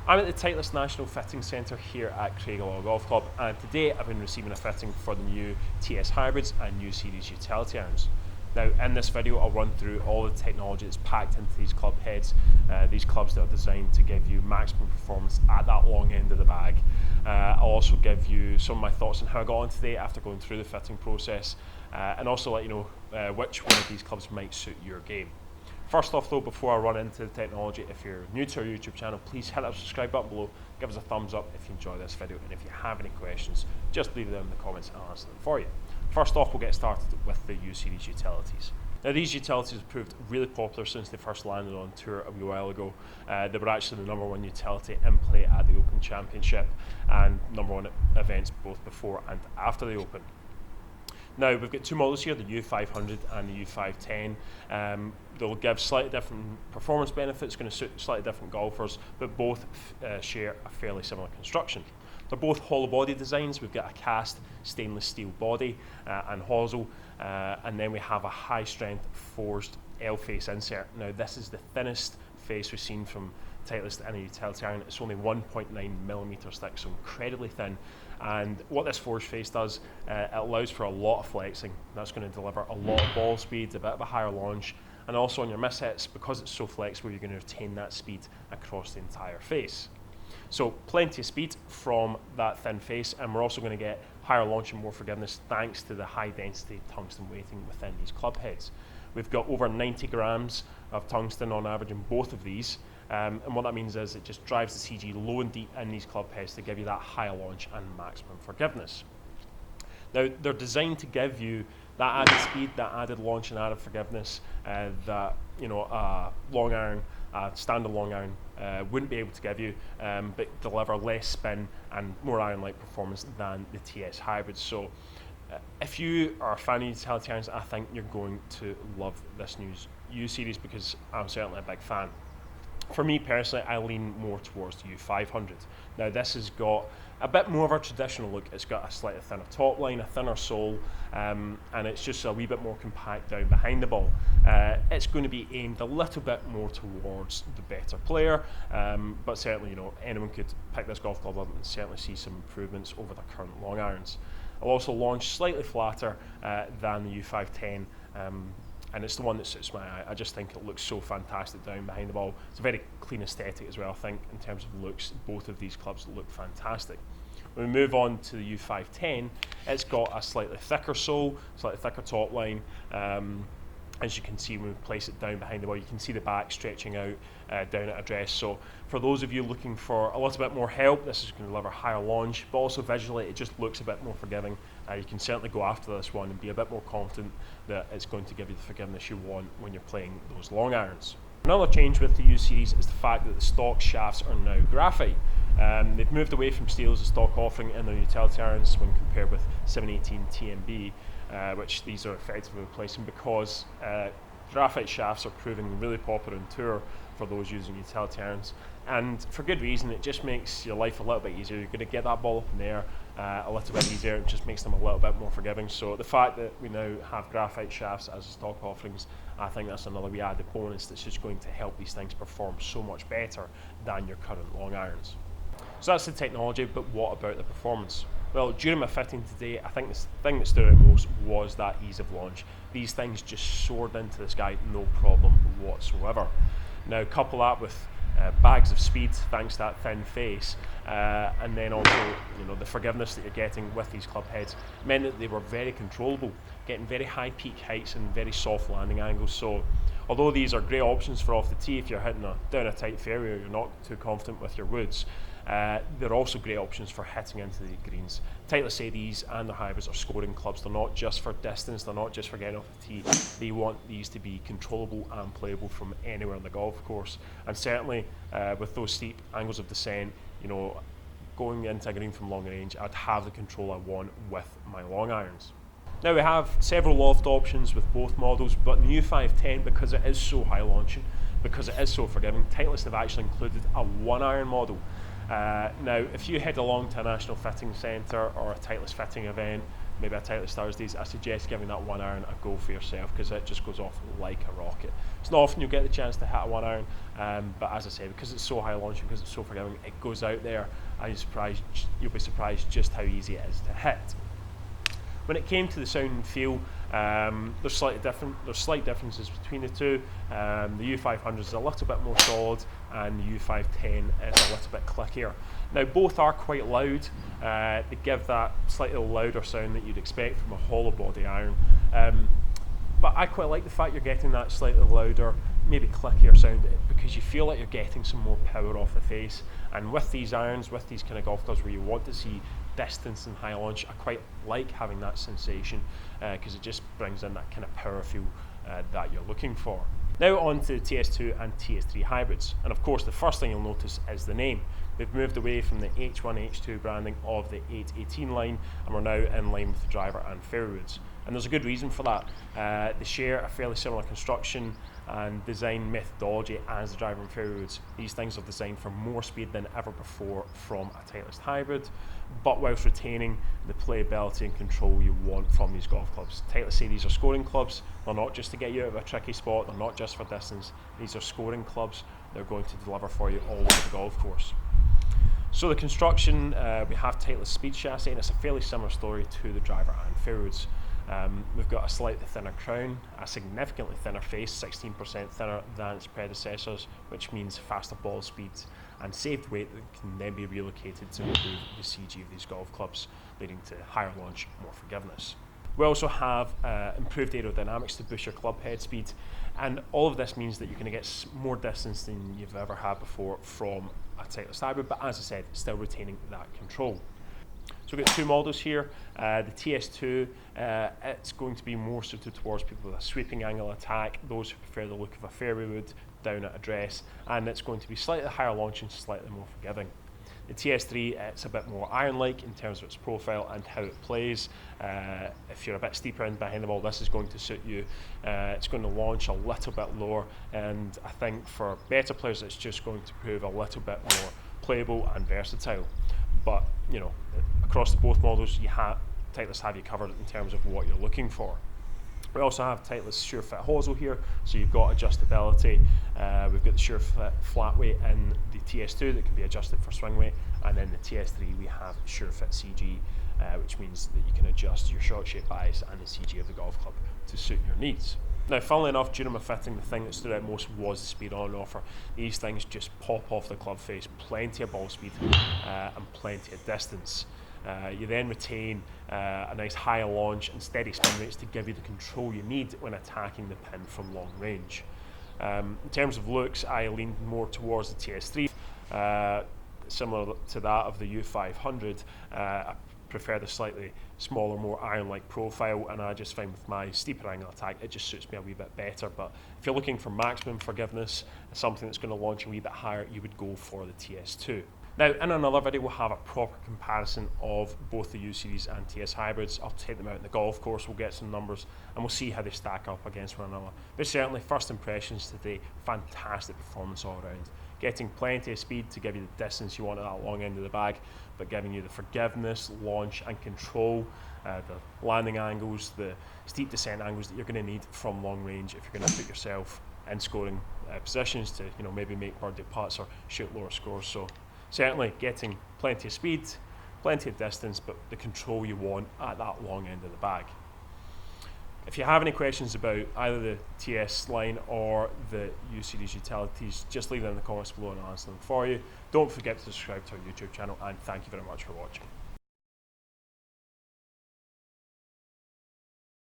I'm at the Titleist National Fitting Centre here at Craigallagh Golf Club, and today I've been receiving a fitting for the new TS hybrids and new series utility irons. Now in this video I'll run through all the technology that's packed into these club heads, these clubs that are designed to give you maximum performance at that long end of the bag. I'll also give you some of my thoughts on how I got on today after going through the fitting process, and also let you know which one of these clubs might suit your game. First off though, before I run into the technology, if you're new to our YouTube channel, please hit that subscribe button below, give us a thumbs up if you enjoy this video, and if you have any questions, just leave them in the comments and I'll answer them for you. First off, we'll get started with the U-Series utilities. Now these utilities have proved really popular since they first landed on tour a wee while ago. They were actually the #1 utility in play at the Open Championship and #1 events both before and after the Open. Now we've got two models here, the U500 and the U510. They'll give slightly different performance benefits, going to suit slightly different golfers, but both share a fairly similar construction. They're both hollow body designs. We've got a cast stainless steel body and hosel, and then we have a high strength forged L face insert. Now this is the thinnest face we've seen from Titleist in a utility iron. It's only 1.9mm thick, so incredibly thin. And what this forged face does, it allows for a lot of flexing. That's going to deliver a lot of ball speed, a bit of a higher launch, and also on your mishits, because it's so flexible, you're going to retain that speed across the entire face. So plenty of speed from that thin face, and we're also going to get higher launch and more forgiveness thanks to the high density tungsten weighting within these club heads. We've got over 90 grams of tungsten on average in both of these, and what that means is it just drives the CG low and deep in these club heads to give you that higher launch and maximum forgiveness. Now they're designed to give you that added speed, that added launch and added forgiveness that long iron, standard long iron wouldn't be able to give you, but deliver less spin and more iron-like performance than the TS hybrids. So if you are a fan of utility irons, I think you're going to love this new U series, because I'm certainly a big fan. For me personally, I lean more towards the U500. Now this has got a bit more of a traditional look. It's got a slightly thinner top line, a thinner sole, and it's just a wee bit more compact down behind the ball. It's going to be aimed a little bit more towards the better player, but certainly anyone could pick this golf club up and certainly see some improvements over the current long irons. I'll also launch slightly flatter than the U510. And it's the one that suits my eye. I just think it looks so fantastic down behind the ball. It's a very clean aesthetic as well, I think, in terms of looks. Both of these clubs look fantastic. When we move on to the U510, it's got a slightly thicker sole, slightly thicker top line. As you can see, when we place it down behind the ball, you can see the back stretching out down at address. So for those of you looking for a little bit more help, this is going to deliver higher launch, but also visually it just looks a bit more forgiving. You can certainly go after this one and be a bit more confident that it's going to give you the forgiveness you want when you're playing those long irons. Another change with the U series is the fact that the stock shafts are now graphite. They've moved away from steel as a stock offering in their utility irons when compared with 718 TMB, which these are effectively replacing, because graphite shafts are proving really popular on tour for those using utility irons, and for good reason. It just makes your life a little bit easier. You're going to get that ball up in the air a little bit easier. It just makes them a little bit more forgiving. So the fact that we now have graphite shafts as stock offerings, I think that's another wee added bonus that's just going to help these things perform so much better than your current long irons. So that's the technology, but what about the performance? Well, during my fitting today, I think the thing that stood out most was that ease of launch. These things just soared into the sky, no problem whatsoever. Now couple that with bags of speed thanks to that thin face, and then also the forgiveness that you're getting with these club heads meant that they were very controllable, getting very high peak heights and very soft landing angles. So although these are great options for off the tee if you're hitting down a tight fairway or you're not too confident with your woods, they're also great options for hitting into the greens. Titleist say these and the hybrids are scoring clubs. They're not just for distance, they're not just for getting off the tee. They want these to be controllable and playable from anywhere on the golf course. And certainly with those steep angles of descent, going into a green from long range, I'd have the control I want with my long irons. Now we have several loft options with both models, but the U510, because it is so high launching, because it is so forgiving, Titleist have actually included a 1-iron model. Now, if you head along to a national fitting centre or a Titleist fitting event, maybe a Titleist Thursdays, I suggest giving that 1-iron a go for yourself, because it just goes off like a rocket. It's not often you get the chance to hit a 1-iron, but as I say, because it's so high launching, because it's so forgiving, it goes out there and you'll be surprised just how easy it is to hit. When it came to the sound and feel, there's slight differences between the two. The U500 is a little bit more solid, and the U510 is a little bit clickier. Now, both are quite loud. They give that slightly louder sound that you'd expect from a hollow body iron. But I quite like the fact you're getting that slightly louder, maybe clickier sound, because you feel like you're getting some more power off the face. And with these irons, with these kind of golf clubs where you want to see distance and high launch, I quite like having that sensation, because it just brings in that kind of power feel that you're looking for. Now on to the TS2 and TS3 hybrids, and of course the first thing you'll notice is the name. We've moved away from the H1, H2 branding of the 818 line, and we're now in line with the driver and fairway woods. And there's a good reason for that. They share a fairly similar construction and design methodology as the driver and fairway woods. These things are designed for more speed than ever before from a Titleist hybrid, but whilst retaining the playability and control you want from these golf clubs. Titleist say these are scoring clubs. They're not just to get you out of a tricky spot, they're not just for distance. These are scoring clubs. They're going to deliver for you all over the golf course. So the construction, we have Titleist Speed chassis, and it's a fairly similar story to the driver and fairway woods. We've got a slightly thinner crown, a significantly thinner face, 16% thinner than its predecessors, which means faster ball speeds and saved weight that can then be relocated to improve the CG of these golf clubs, leading to higher launch, more forgiveness. We also have improved aerodynamics to boost your club head speed, and all of this means that you're going to get more distance than you've ever had before from a Titleist hybrid, but as I said, still retaining that control. So we've got two models here. The TS2, it's going to be more suited towards people with a sweeping angle attack, those who prefer the look of a fairway wood down at address, and it's going to be slightly higher launching, slightly more forgiving. The TS3, it's a bit more iron-like in terms of its profile and how it plays. If you're a bit steeper in behind the ball, this is going to suit you. It's going to launch a little bit lower, and I think for better players, it's just going to prove a little bit more playable and versatile. But you know, across the both models, Titleist have you covered in terms of what you're looking for. We also have Titleist SureFit hosel here, so you've got adjustability. We've got the SureFit flat weight in the TS2 that can be adjusted for swing weight, and then the TS3 we have SureFit CG, which means that you can adjust your short shape bias and the CG of the golf club to suit your needs. Now, funnily enough, during my fitting, the thing that stood out most was the speed on offer. These things just pop off the club face, plenty of ball speed and plenty of distance. You then retain a nice high launch and steady spin rates to give you the control you need when attacking the pin from long range. In terms of looks, I lean more towards the TS3, similar to that of the U500. I prefer the slightly smaller, more iron-like profile, and I just find with my steeper angle attack, it just suits me a wee bit better. But if you're looking for maximum forgiveness, something that's going to launch a wee bit higher, you would go for the TS2. Now, in another video, we'll have a proper comparison of both the U Series and TS hybrids. I'll take them out in the golf course, we'll get some numbers, and we'll see how they stack up against one another. But certainly, first impressions today, fantastic performance all around. Getting plenty of speed to give you the distance you want at that long end of the bag, but giving you the forgiveness, launch, and control, the landing angles, the steep descent angles that you're going to need from long range if you're going to put yourself in scoring positions to, you know, maybe make birdie putts or shoot lower scores. So certainly getting plenty of speed, plenty of distance, but the control you want at that long end of the bag. If you have any questions about either the TS line or the U Series utilities, just leave them in the comments below and I'll answer them for you. Don't forget to subscribe to our YouTube channel, and thank you very much for watching.